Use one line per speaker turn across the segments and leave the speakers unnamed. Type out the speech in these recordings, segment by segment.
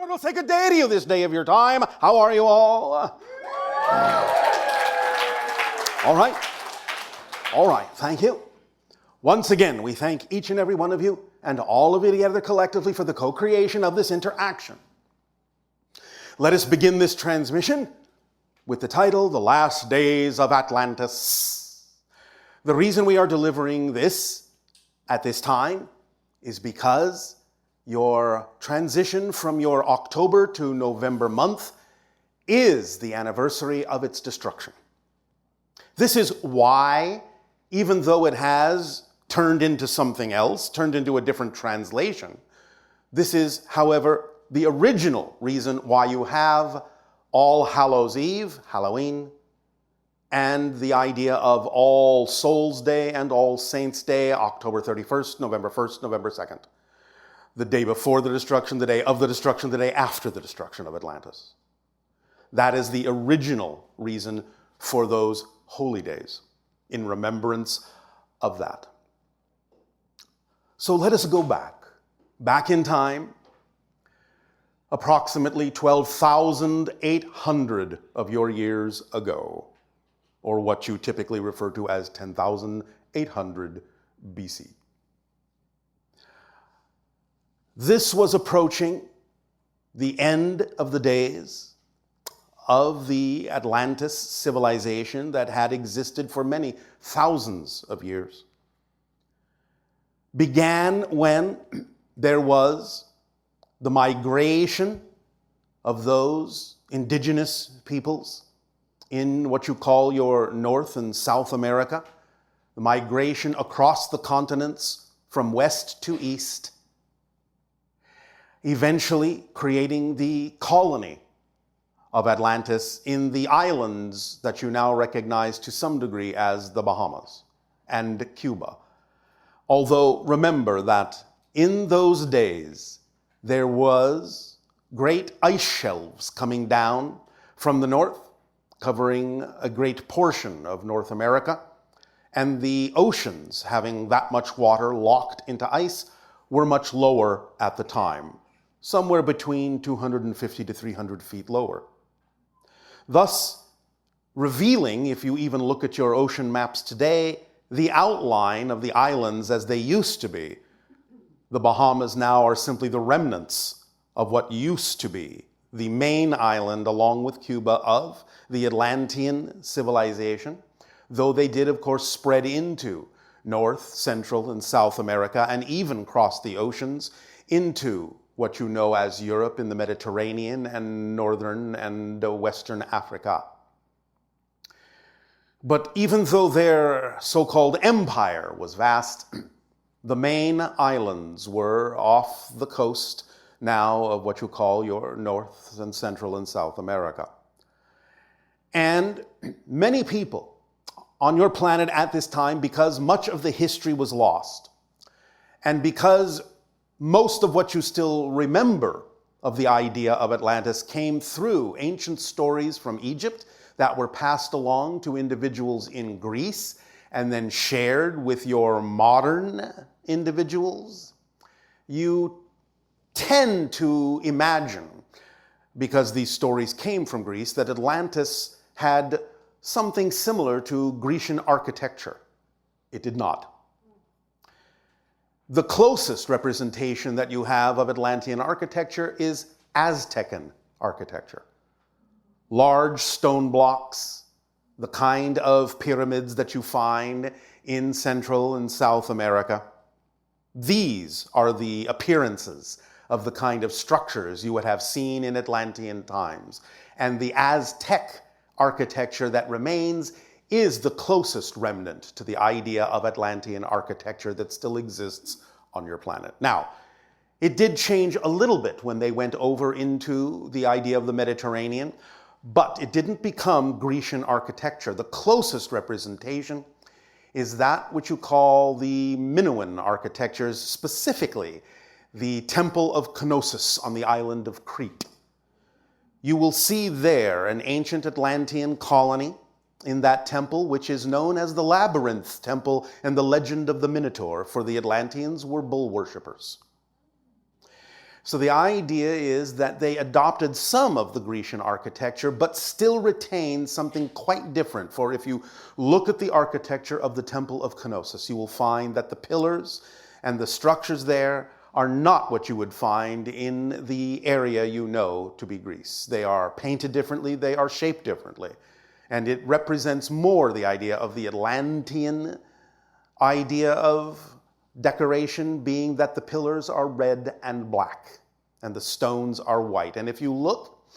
It'll take a day to you this day of your time. How are you all? All right. All right. Thank you. Once again, we thank each and every one of you and all of you together collectively for the co-creation of this interaction. Let us begin this transmission with the title, The Last Days of Atlantis. The reason we are delivering this at this time is because your transition from your October to November month is the anniversary of its destruction. This is why, even though it has turned into something else, turned into a different translation, this is, however, the original reason why you have All Hallows Eve, Halloween, and the idea of All Souls Day and All Saints Day, October 31st, November 1st, November 2nd. The day before the destruction, the day of the destruction, the day after the destruction of Atlantis. That is the original reason for those holy days, in remembrance of that. So let us go back in time, approximately 12,800 of your years ago, or what you typically refer to as 10,800 BC. This was approaching the end of the days of the Atlantis civilization that had existed for many thousands of years. Began when there was the migration of those indigenous peoples in what you call your North and South America, the migration across the continents from west to east, eventually creating the colony of Atlantis in the islands that you now recognize to some degree as the Bahamas and Cuba. Although remember that in those days there was great ice shelves coming down from the north, covering a great portion of North America, and the oceans, having that much water locked into ice, were much lower at the time, somewhere between 250 to 300 feet lower. Thus, revealing, if you even look at your ocean maps today, the outline of the islands as they used to be. The Bahamas now are simply the remnants of what used to be the main island, along with Cuba, of the Atlantean civilization, though they did, of course, spread into North, Central, and South America, and even cross the oceans into what you know as Europe in the Mediterranean and Northern and Western Africa. But even though their so-called empire was vast, the main islands were off the coast now of what you call your North and Central and South America. And many people on your planet at this time, because much of the history was lost, and because most of what you still remember of the idea of Atlantis came through ancient stories from Egypt that were passed along to individuals in Greece and then shared with your modern individuals, you tend to imagine, because these stories came from Greece, that Atlantis had something similar to Grecian architecture. It did not. The closest representation that you have of Atlantean architecture is Aztecan architecture. Large stone blocks, the kind of pyramids that you find in Central and South America. These are the appearances of the kind of structures you would have seen in Atlantean times. And the Aztec architecture that remains is the closest remnant to the idea of Atlantean architecture that still exists on your planet. Now, it did change a little bit when they went over into the idea of the Mediterranean, but it didn't become Grecian architecture. The closest representation is that which you call the Minoan architectures, specifically the Temple of Knossos on the island of Crete. You will see there an ancient Atlantean colony in that temple, which is known as the Labyrinth Temple and the legend of the Minotaur, for the Atlanteans were bull worshippers. So the idea is that they adopted some of the Grecian architecture, but still retained something quite different. For if you look at the architecture of the Temple of Knossos, you will find that the pillars and the structures there are not what you would find in the area you know to be Greece. They are painted differently, they are shaped differently. And it represents more the idea of the Atlantean idea of decoration, being that the pillars are red and black and the stones are white. And if you look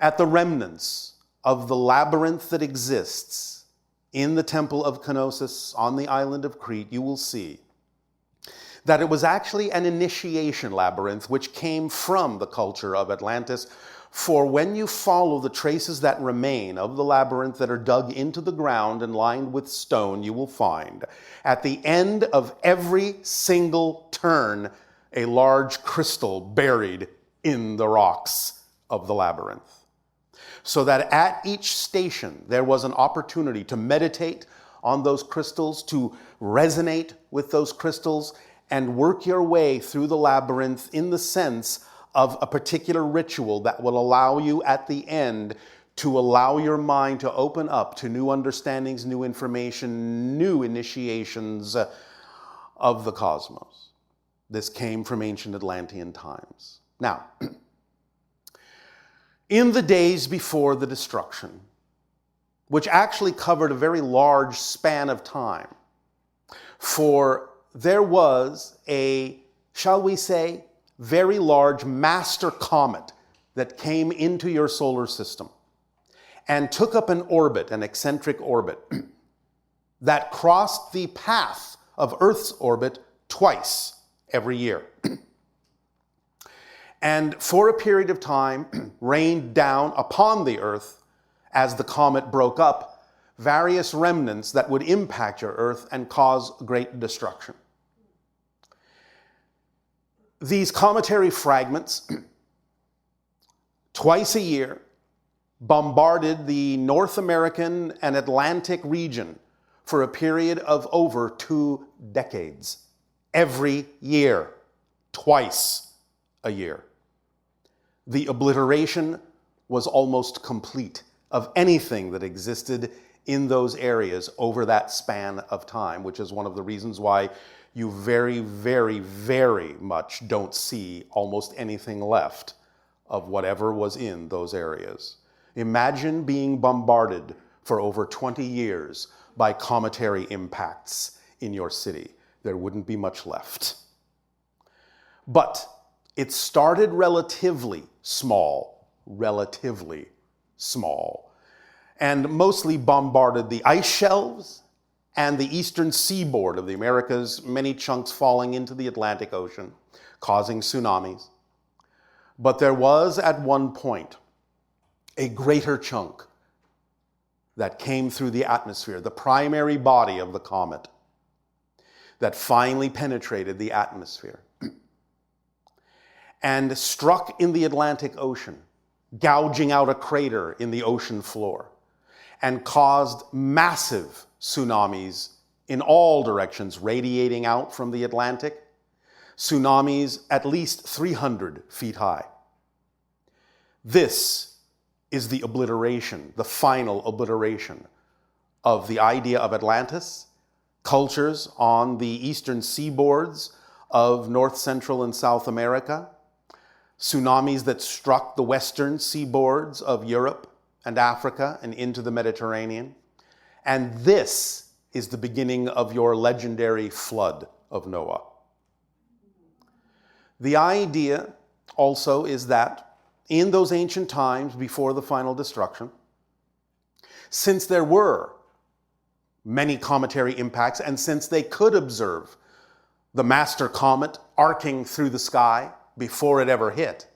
at the remnants of the labyrinth that exists in the Temple of Knossos on the island of Crete, you will see that it was actually an initiation labyrinth which came from the culture of Atlantis. For when you follow the traces that remain of the labyrinth that are dug into the ground and lined with stone, you will find at the end of every single turn a large crystal buried in the rocks of the labyrinth. So that at each station there was an opportunity to meditate on those crystals, to resonate with those crystals, and work your way through the labyrinth in the sense of a particular ritual that will allow you at the end to allow your mind to open up to new understandings, new information, new initiations of the cosmos. This came from ancient Atlantean times. Now, in the days before the destruction, which actually covered a very large span of time, for there was a, shall we say, very large master comet that came into your solar system and took up an orbit, an eccentric orbit, that crossed the path of Earth's orbit twice every year. And for a period of time rained down upon the Earth, as the comet broke up, various remnants that would impact your Earth and cause great destruction. These cometary fragments, twice a year, bombarded the North American and Atlantic region for a period of over 2 decades. Every year, twice a year. The obliteration was almost complete of anything that existed in those areas over that span of time, which is one of the reasons why you very, very, very much don't see almost anything left of whatever was in those areas. Imagine being bombarded for over 20 years by cometary impacts in your city. There wouldn't be much left. But it started relatively small, and mostly bombarded the ice shelves and the eastern seaboard of the Americas, many chunks falling into the Atlantic Ocean, causing tsunamis. But there was at one point a greater chunk that came through the atmosphere, the primary body of the comet, that finally penetrated the atmosphere and struck in the Atlantic Ocean, gouging out a crater in the ocean floor, and caused massive tsunamis in all directions, radiating out from the Atlantic, tsunamis at least 300 feet high. This is the obliteration, the final obliteration of the idea of Atlantis, cultures on the eastern seaboards of North, Central, and South America, tsunamis that struck the western seaboards of Europe and Africa and into the Mediterranean. And this is the beginning of your legendary flood of Noah. The idea also is that in those ancient times before the final destruction, since there were many cometary impacts and since they could observe the master comet arcing through the sky before it ever hit,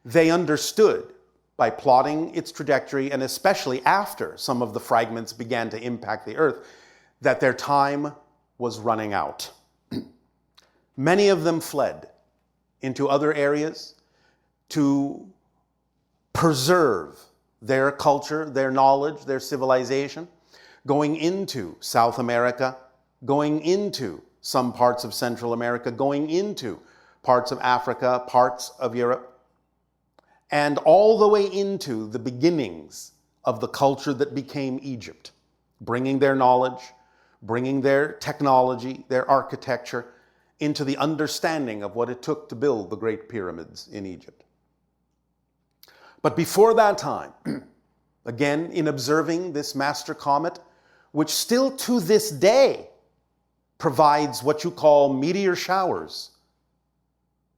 they understood by plotting its trajectory, and especially after some of the fragments began to impact the Earth, that their time was running out. Many of them fled into other areas to preserve their culture, their knowledge, their civilization, going into South America, going into some parts of Central America, going into parts of Africa, parts of Europe, and all the way into the beginnings of the culture that became Egypt, bringing their knowledge, bringing their technology, their architecture into the understanding of what it took to build the great pyramids in Egypt. But before that time, again, in observing this master comet, which still to this day provides what you call meteor showers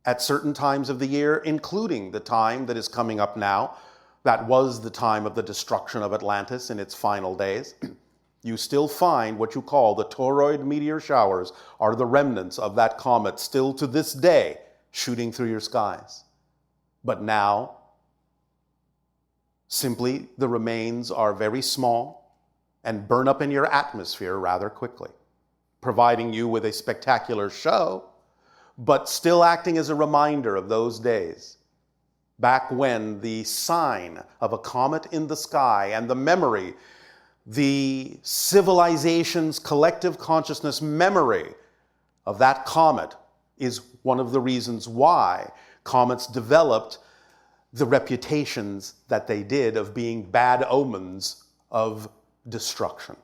at certain times of the year, including the time that is coming up now, that was the time of the destruction of Atlantis in its final days. You still find what you call the toroid meteor showers are the remnants of that comet still to this day shooting through your skies. But now, simply the remains are very small and burn up in your atmosphere rather quickly, providing you with a spectacular show, but still acting as a reminder of those days, back when the sign of a comet in the sky and the memory, the civilization's collective consciousness memory of that comet is one of the reasons why comets developed the reputations that they did of being bad omens of destruction.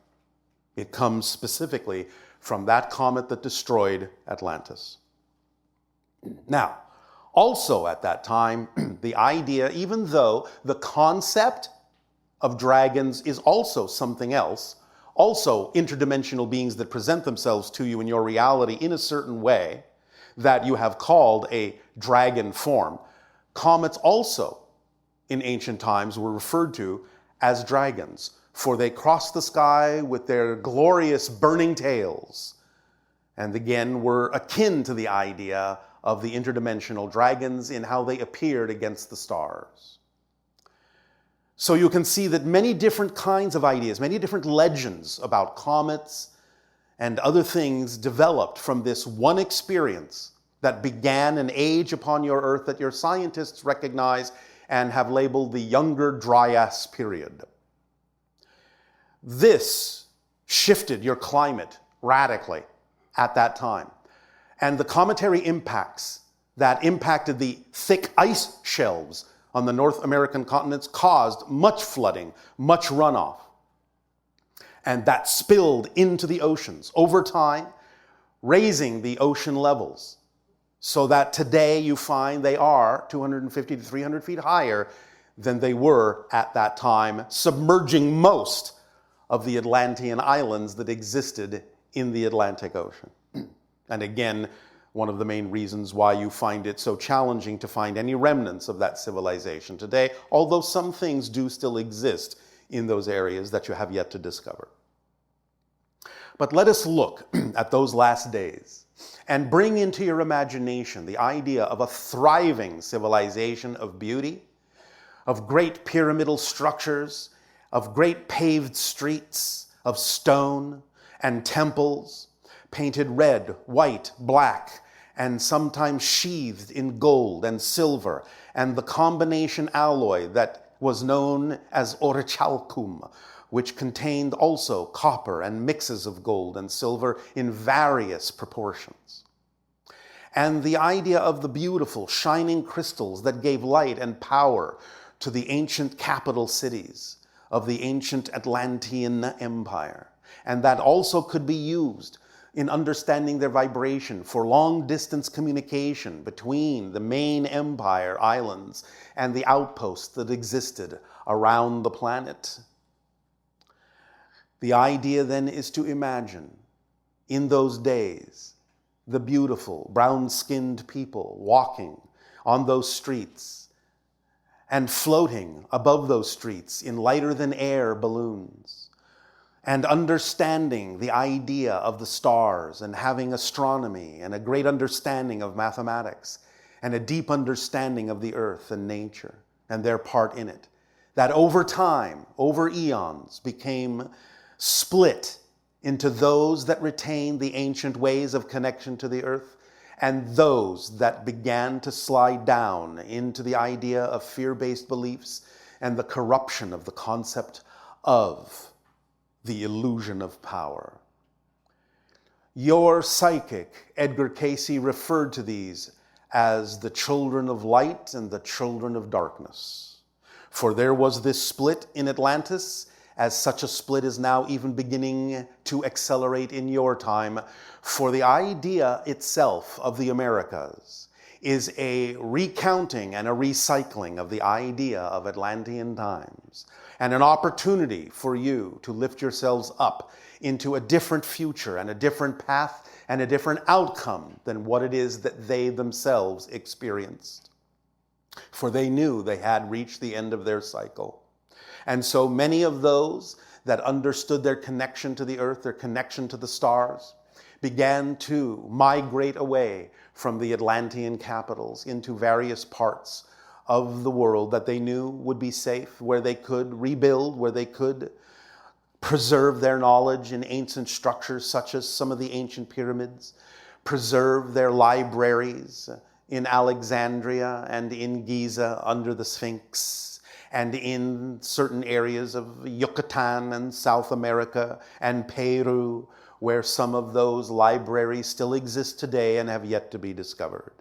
It comes specifically from that comet that destroyed Atlantis. Now, also at that time, the idea, even though the concept of dragons is also something else, also interdimensional beings that present themselves to you in your reality in a certain way that you have called a dragon form, comets also in ancient times were referred to as dragons, for they crossed the sky with their glorious burning tails, and again were akin to the idea of the interdimensional dragons in how they appeared against the stars. So you can see that many different kinds of ideas, many different legends about comets and other things developed from this one experience that began an age upon your Earth that your scientists recognize and have labeled the Younger Dryas period. This shifted your climate radically at that time. And the cometary impacts that impacted the thick ice shelves on the North American continents caused much flooding, much runoff. And that spilled into the oceans over time, raising the ocean levels, so that today you find they are 250 to 300 feet higher than they were at that time, submerging most of the Atlantean islands that existed in the Atlantic Ocean. And again, one of the main reasons why you find it so challenging to find any remnants of that civilization today, although some things do still exist in those areas that you have yet to discover. But let us look at those last days and bring into your imagination the idea of a thriving civilization of beauty, of great pyramidal structures, of great paved streets of stone and temples, painted red, white, black, and sometimes sheathed in gold and silver, and the combination alloy that was known as orichalcum, which contained also copper and mixes of gold and silver in various proportions. And the idea of the beautiful, shining crystals that gave light and power to the ancient capital cities of the ancient Atlantean Empire, and that also could be used in understanding their vibration for long-distance communication between the main empire islands and the outposts that existed around the planet. The idea then is to imagine, in those days, the beautiful brown-skinned people walking on those streets and floating above those streets in lighter-than-air balloons, and understanding the idea of the stars and having astronomy and a great understanding of mathematics and a deep understanding of the earth and nature and their part in it, that over time, over eons, became split into those that retained the ancient ways of connection to the earth and those that began to slide down into the idea of fear-based beliefs and the corruption of the concept of the illusion of power. Your psychic, Edgar Cayce, referred to these as the children of light and the children of darkness. For there was this split in Atlantis, as such a split is now even beginning to accelerate in your time. For the idea itself of the Americas is a recounting and a recycling of the idea of Atlantean times, and an opportunity for you to lift yourselves up into a different future and a different path and a different outcome than what it is that they themselves experienced. For they knew they had reached the end of their cycle. And so many of those that understood their connection to the earth, their connection to the stars, began to migrate away from the Atlantean capitals into various parts of the world that they knew would be safe, where they could rebuild, where they could preserve their knowledge in ancient structures such as some of the ancient pyramids, preserve their libraries in Alexandria and in Giza under the Sphinx, and in certain areas of Yucatan and South America and Peru, where some of those libraries still exist today and have yet to be discovered.